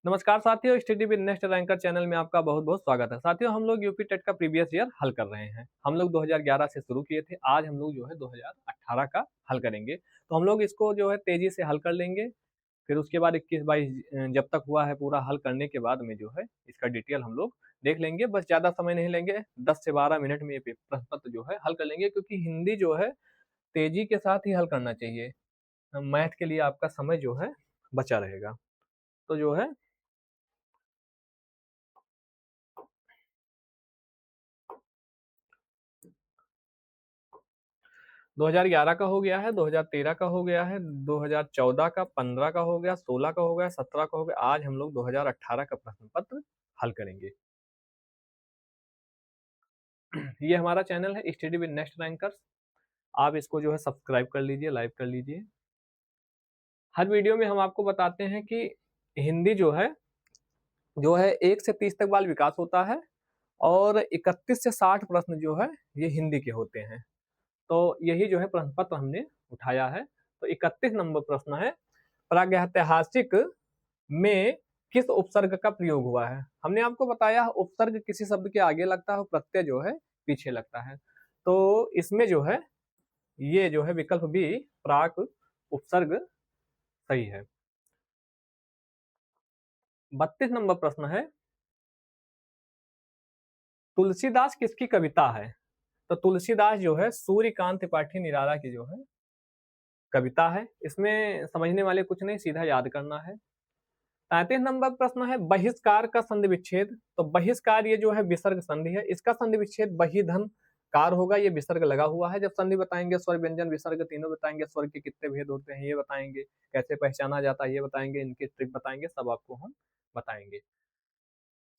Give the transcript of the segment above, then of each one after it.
नमस्कार साथियों, study with next ranker channel में आपका बहुत बहुत स्वागत है। साथियों, हम लोग यूपी टेट का प्रीवियस ईयर हल कर रहे हैं। हम लोग 2011 से शुरू किए थे। आज हम लोग जो है 2018 का हल करेंगे। तो हम लोग इसको जो है तेजी से हल कर लेंगे। फिर उसके बाद 21-22 जब तक हुआ है पूरा हल करने के बाद में जो है इसका डिटेल हम लोग देख लेंगे। बस ज़्यादा समय नहीं लेंगे, 10 से 12 मिनट में ये प्रश्न पत्र जो है हल कर लेंगे, क्योंकि हिंदी जो है तेजी के साथ ही हल करना चाहिए। मैथ के लिए आपका समय जो है बचा रहेगा। तो जो है 2011 का हो गया है, 2013 का हो गया है, 2014 का, 15 का हो गया, 16 का हो गया, 17 का हो गया। आज हम लोग 2018 का प्रश्न पत्र हल करेंगे। ये हमारा चैनल है स्टडी विद नेक्स्ट रैंकर्स। आप इसको जो है सब्सक्राइब कर लीजिए, लाइक कर लीजिए। हर वीडियो में हम आपको बताते हैं कि हिंदी जो है 1 से 30 तक बाल विकास होता है और 31 से 60 प्रश्न जो है ये हिंदी के होते हैं। तो यही जो है प्रश्न पत्र हमने उठाया है। तो 31 नंबर प्रश्न है, प्रागैतिहासिक में किस उपसर्ग का प्रयोग हुआ है। हमने आपको बताया उपसर्ग किसी शब्द के आगे लगता है, प्रत्यय जो है पीछे लगता है। तो इसमें जो है ये जो है विकल्प बी प्राक उपसर्ग सही है। 32 नंबर प्रश्न है, तुलसीदास किसकी कविता है। तो तुलसीदास जो है सूर्यकांत त्रिपाठी निराला की जो है कविता है। इसमें समझने वाले कुछ नहीं, सीधा याद करना है। 33 नंबर प्रश्न है, बहिष्कार का संधि विच्छेद। तो बहिष्कार ये जो है विसर्ग संधि है, इसका संधि विच्छेद बहिधन कार होगा। ये विसर्ग लगा हुआ है। जब संधि बताएंगे, स्वर व्यंजन विसर्ग तीनों बताएंगे, स्वर के कितने भेद होते हैं ये बताएंगे, कैसे पहचाना जाता है ये बताएंगे, इनकी ट्रिक बताएंगे, सब आपको हम बताएंगे।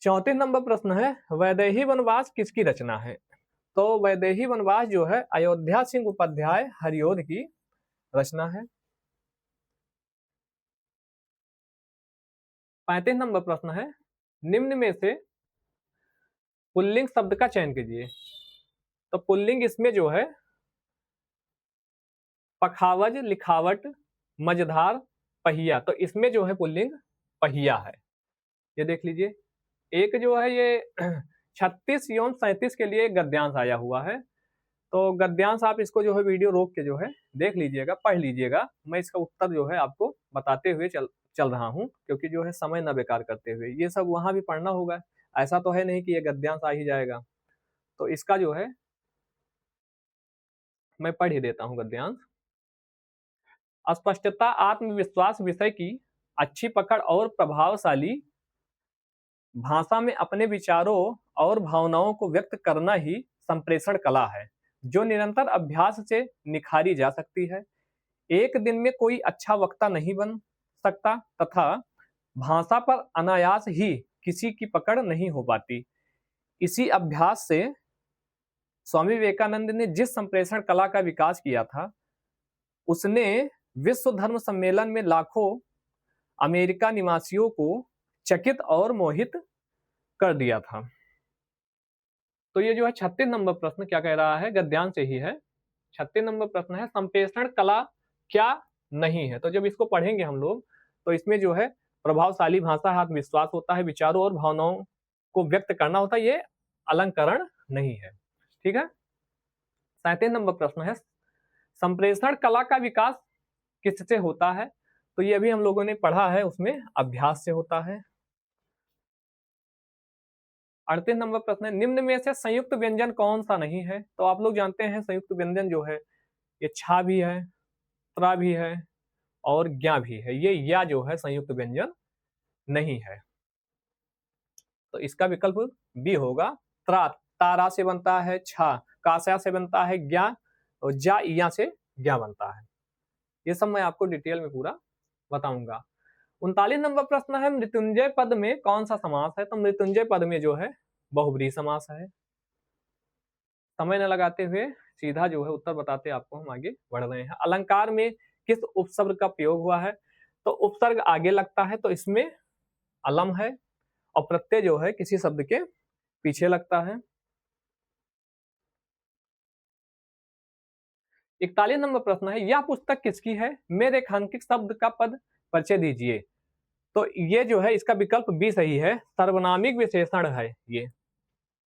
34 नंबर प्रश्न है, वैदेही वनवास किसकी रचना है। तो वैदेही वनवास जो है अयोध्या सिंह उपाध्याय हरिओध की रचना है। 35 नंबर प्रश्न है, निम्न में से पुल्लिंग शब्द का चयन कीजिए। तो पुल्लिंग इसमें जो है पखावज, लिखावट, मझधार, पहिया। तो इसमें जो है पुल्लिंग पहिया है। ये देख लीजिए। एक जो है ये 36 एवं 37 के लिए गद्यांश आया हुआ है। तो गद्यांश आप इसको जो है वीडियो रोक के जो है देख लीजिएगा, पढ़ लीजिएगा। मैं इसका उत्तर जो है आपको बताते हुए चल रहा हूँ, क्योंकि जो है समय न बेकार करते हुए। ये सब वहां भी पढ़ना होगा, ऐसा तो है नहीं कि ये गद्यांश आ ही जाएगा। तो इसका जो है मैं पढ़ ही देता हूँ गद्यांश। स्पष्टता, आत्मविश्वास, विषय की अच्छी पकड़ और प्रभावशाली भाषा में अपने विचारों और भावनाओं को व्यक्त करना ही संप्रेषण कला है, जो निरंतर अभ्यास से निखारी जा सकती है। एक दिन में कोई अच्छा वक्ता नहीं बन सकता तथा भाषा पर अनायास ही किसी की पकड़ नहीं हो पाती। इसी अभ्यास से स्वामी विवेकानंद ने जिस संप्रेषण कला का विकास किया था, उसने विश्व धर्म सम्मेलन में लाखों अमेरिका निवासियों को चकित और मोहित कर दिया था। तो ये जो है 36 नंबर प्रश्न क्या कह रहा है, गद्यांश से ही है। 36 नंबर प्रश्न है, संप्रेषण कला क्या नहीं है। तो जब इसको पढ़ेंगे हम लोग, तो इसमें जो है प्रभावशाली भाषा, आत्मविश्वास होता है, विचारों और भावनाओं को व्यक्त करना होता है, ये अलंकरण नहीं है। ठीक है। 37 नंबर प्रश्न है, संप्रेषण कला का विकास किससे होता है। तो ये अभी हम लोगों ने पढ़ा है, उसमें अभ्यास से होता है। 38 नंबर प्रश्न है, निम्न में से संयुक्त व्यंजन कौन सा नहीं है। तो आप लोग जानते हैं संयुक्त व्यंजन जो है ये छा भी है, त्रा भी है और ज्ञा भी है। ये या जो है संयुक्त व्यंजन नहीं है। तो इसका विकल्प बी होगा, त्रा। तारा से बनता है छा, कासा से बनता है ज्ञा और जा या से ज्ञा बनता है। ये सब मैं आपको डिटेल में पूरा बताऊंगा। 39 नंबर प्रश्न है, मृत्युंजय पद में कौन सा समास है। तो मृत्युंजय पद में जो है बहुब्रीहि समास है। समय न लगाते हुए सीधा जो है उत्तर बताते आपको हम आगे बढ़ रहे हैं। अलंकार में किस उपसर्ग का प्रयोग हुआ है। तो उपसर्ग आगे लगता है, तो इसमें अलम है, और प्रत्यय जो है किसी शब्द के पीछे लगता है। 41 नंबर प्रश्न है, यह पुस्तक किसकी है, में रेखांकित शब्द का पद परिचय दीजिए। तो ये जो है इसका विकल्प बी सही है, सर्वनामिक विशेषण है ये,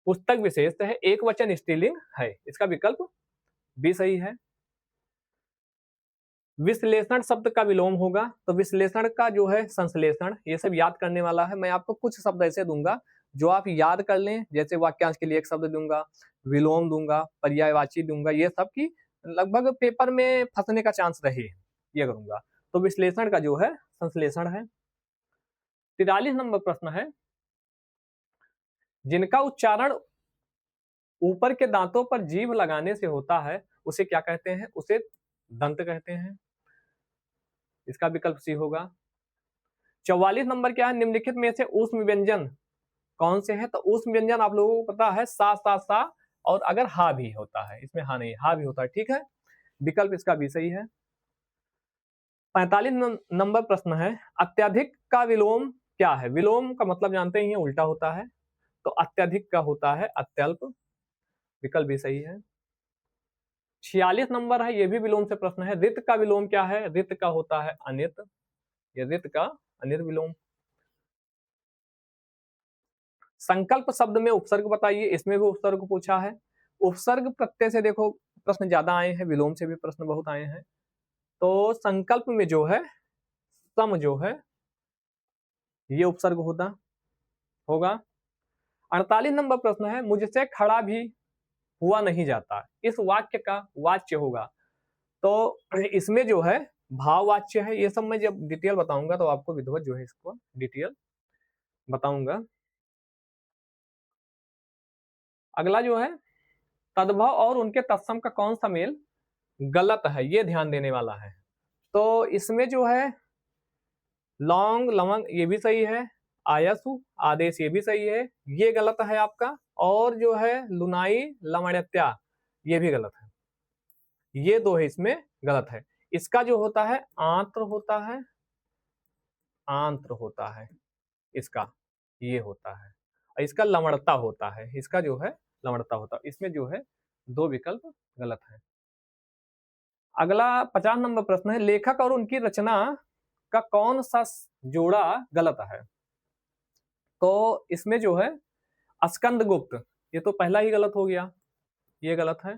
पुस्तक विशेष है, एक वचन स्त्रीलिंग है, इसका विकल्प बी सही है। विश्लेषण शब्द का विलोम होगा, तो विश्लेषण का जो है संश्लेषण, ये सब याद करने वाला है। मैं आपको कुछ शब्द ऐसे दूंगा जो आप याद कर लें, जैसे वाक्यांश के लिए एक शब्द दूंगा, विलोम दूंगा, पर्यायवाची दूंगा, ये सब की लगभग पेपर में फंसने का चांस रहे, ये करूंगा। तो विश्लेषण का जो है संश्लेषण है। 43 नंबर प्रश्न है, जिनका उच्चारण ऊपर के दांतों पर जीभ लगाने से होता है उसे क्या कहते हैं? उसे दंत कहते हैं, इसका विकल्प सी होगा। 44 नंबर क्या है, निम्नलिखित में से ऊष्म व्यंजन कौन से है? तो ऊष्म व्यंजन आप लोगों को पता है सा सा सा, और अगर हा भी होता है, इसमें हा नहीं, हा भी होता है, ठीक है, विकल्प इसका भी सही है। 45 नंबर प्रश्न है, अत्यधिक का विलोम क्या है? विलोम का मतलब जानते ही हैं, उल्टा होता है, तो अत्यधिक का होता है अत्यल्प, विकल्प भी सही है। 46 नंबर है, ये भी विलोम से प्रश्न है, रित का विलोम क्या है? रित का होता है अनित, ये रित का अनित विलोम। संकल्प शब्द में उपसर्ग बताइए, इसमें भी उपसर्ग पूछा है। उपसर्ग प्रत्यय से देखो प्रश्न ज्यादा आए हैं, विलोम से भी प्रश्न बहुत आए हैं। तो संकल्प में जो है सम जो है ये उपसर्ग होगा। 48 नंबर प्रश्न है, मुझसे खड़ा भी हुआ नहीं जाता, इस वाक्य का वाच्य होगा। तो इसमें जो है भाववाच्य है, ये सब मैं जब डिटेल बताऊंगा तो आपको विधिवत जो है इसको डिटेल बताऊंगा। अगला जो है, तद्भव और उनके तत्सम का कौन सा मेल गलत है, ये ध्यान देने वाला है। तो इसमें जो है लौंग लवंग ये भी सही है, आयसु आदेश ये भी सही है, ये गलत है आपका, और जो है लुनाई लवण्यत्या ये भी गलत है, ये दो है इसमें गलत है। इसका जो होता है आंत्र होता है, आंत्र होता है इसका, ये होता है, और इसका लवणता होता है, इसका जो है लवणता होता है, इसमें जो है दो विकल्प गलत है। अगला 50 नंबर प्रश्न है, लेखक और उनकी रचना का कौन सा जोड़ा गलत है? तो इसमें जो है स्कंद गुप्त, ये तो पहला ही गलत हो गया, ये गलत है।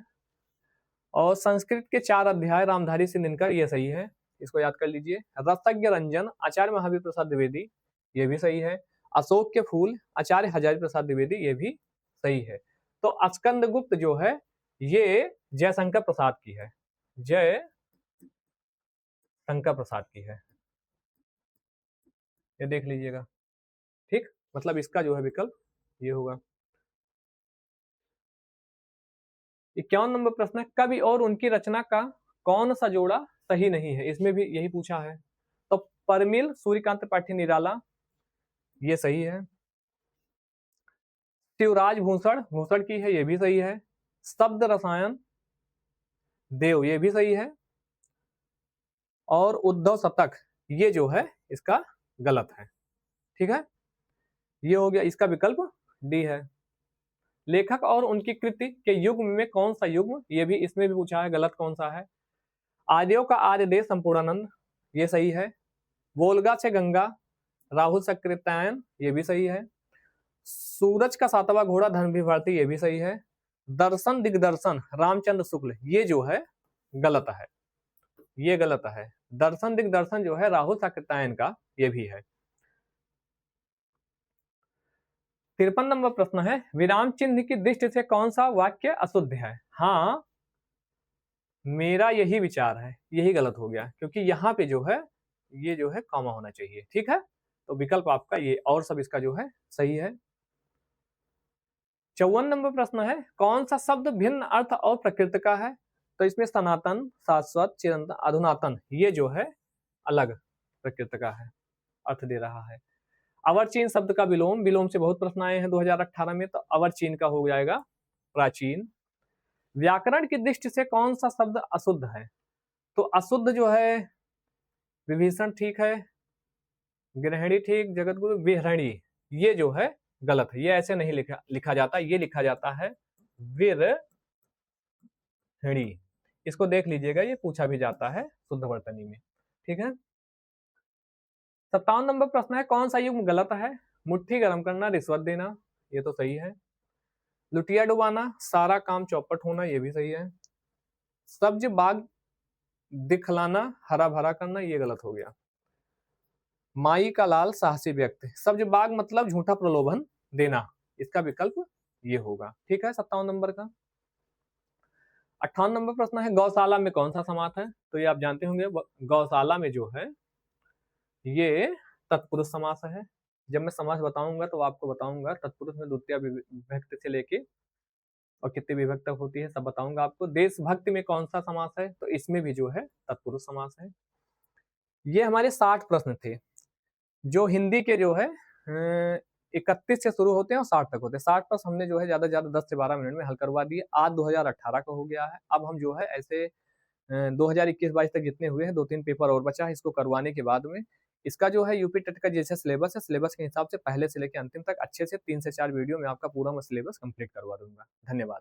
और संस्कृत के 4 अध्याय रामधारी सिंह दिनकर, ये सही है, इसको याद कर लीजिए। रसज्ञ रंजन आचार्य महावीर प्रसाद द्विवेदी, ये भी सही है। अशोक के फूल आचार्य हजारी प्रसाद द्विवेदी, ये भी सही है। तो स्कंद गुप्त जो है ये जयशंकर प्रसाद की है, जय शंकर प्रसाद की है, ये देख लीजिएगा, ठीक, मतलब इसका जो है विकल्प ये होगा। 51 नंबर प्रश्न है, कवि और उनकी रचना का कौन सा जोड़ा सही नहीं है? इसमें भी यही पूछा है। तो परमिल सूर्यकांत त्रिपाठी निराला, ये सही है। शिवराज भूषण भूषण की है, ये भी सही है। शब्द रसायन देव, ये भी सही है। और उद्धव शतक ये जो है इसका गलत है, ठीक है, ये हो गया, इसका विकल्प डी है। लेखक और उनकी कृति के युग्म में कौन सा युग्म, ये भी इसमें भी पूछा है, गलत कौन सा है? आर्यों का आर्य देश संपूर्णानंद, ये सही है। वोल्गा से गंगा राहुल सक्रितायन, ये भी सही है। सूरज का सातवां घोड़ा धर्मवीर भारती, ये भी सही है। दर्शन दिग्दर्शन रामचंद्र शुक्ल, ये जो है गलत है, ये गलत है। दर्शन दिग्दर्शन जो है राहुल सक्रितायन का, ये भी है। 53 नंबर प्रश्न है, विराम चिन्ह की दृष्टि से कौन सा वाक्य अशुद्ध है? हाँ, मेरा यही विचार है, यही गलत हो गया, क्योंकि यहाँ पे जो है ये जो है कॉमा होना चाहिए, ठीक है, तो विकल्प आपका ये, और सब इसका जो है सही है। 54 नंबर प्रश्न है, कौन सा शब्द भिन्न अर्थ और प्रकृति का है? तो इसमें सनातन शाश्वत चिरंतन अधुनातन, ये जो है अलग प्रकृति का है, अर्थ दे रहा है। अवर्चीन शब्द का विलोम, विलोम से बहुत प्रश्न आए हैं 2018 में, तो अवर्चीन का हो जाएगा प्राचीन। व्याकरण की दृष्टि से कौन सा शब्द अशुद्ध है? तो अशुद्ध जो है विभीषण ठीक है, गृहिणी ठीक, जगतगुरु विहरणी, ये जो है गलत है, ये ऐसे नहीं लिखा जाता, ये लिखा जाता है विरहिणी, इसको देख लीजिएगा, ये पूछा भी जाता है शुद्ध वर्तनी में, ठीक है। 57 नंबर प्रश्न है, कौन सा युग्म गलत है? मुट्ठी गर्म करना, रिश्वत देना, ये तो सही है। लुटिया डुबाना, सारा काम चौपट होना, ये भी सही है। सब्ज बाग दिखलाना, हरा भरा करना, ये गलत हो गया। माई का लाल साहसी व्यक्ति, सब्ज बाग मतलब झूठा प्रलोभन देना, इसका विकल्प ये होगा। ठीक है 57 नंबर का। 58 नंबर प्रश्न है, गौशाला में कौन सा समास है? तो ये आप जानते होंगे, गौशाला में जो है ये तत्पुरुष समास है। जब मैं समास बताऊंगा तो आपको बताऊंगा तत्पुरुष में द्वितीय विभक्ति से लेके और कितनी विभक्ति तक होती है सब बताऊंगा आपको। देशभक्ति में कौन सा समास है? तो इसमें भी जो है तत्पुरुष समास है। ये हमारे 60 प्रश्न थे जो हिंदी के जो है 31 से शुरू होते हैं और 60 तक होते हैं। 60 प्रश्न हमने जो है ज्यादा से ज्यादा 10 से 12 मिनट में हल करवा दिए। आज 2018 का हो गया है। अब हम जो है ऐसे 2021-22 तक जितने हुए हैं 2-3 पेपर और बचा है, इसको करवाने के बाद में इसका जो है यूपी टेट का जैसे सिलेबस है, सिलेबस के हिसाब से पहले से लेकर अंतिम तक अच्छे से 3 से 4 वीडियो में आपका पूरा मैं सिलेबस कंप्लीट करवा दूंगा। धन्यवाद।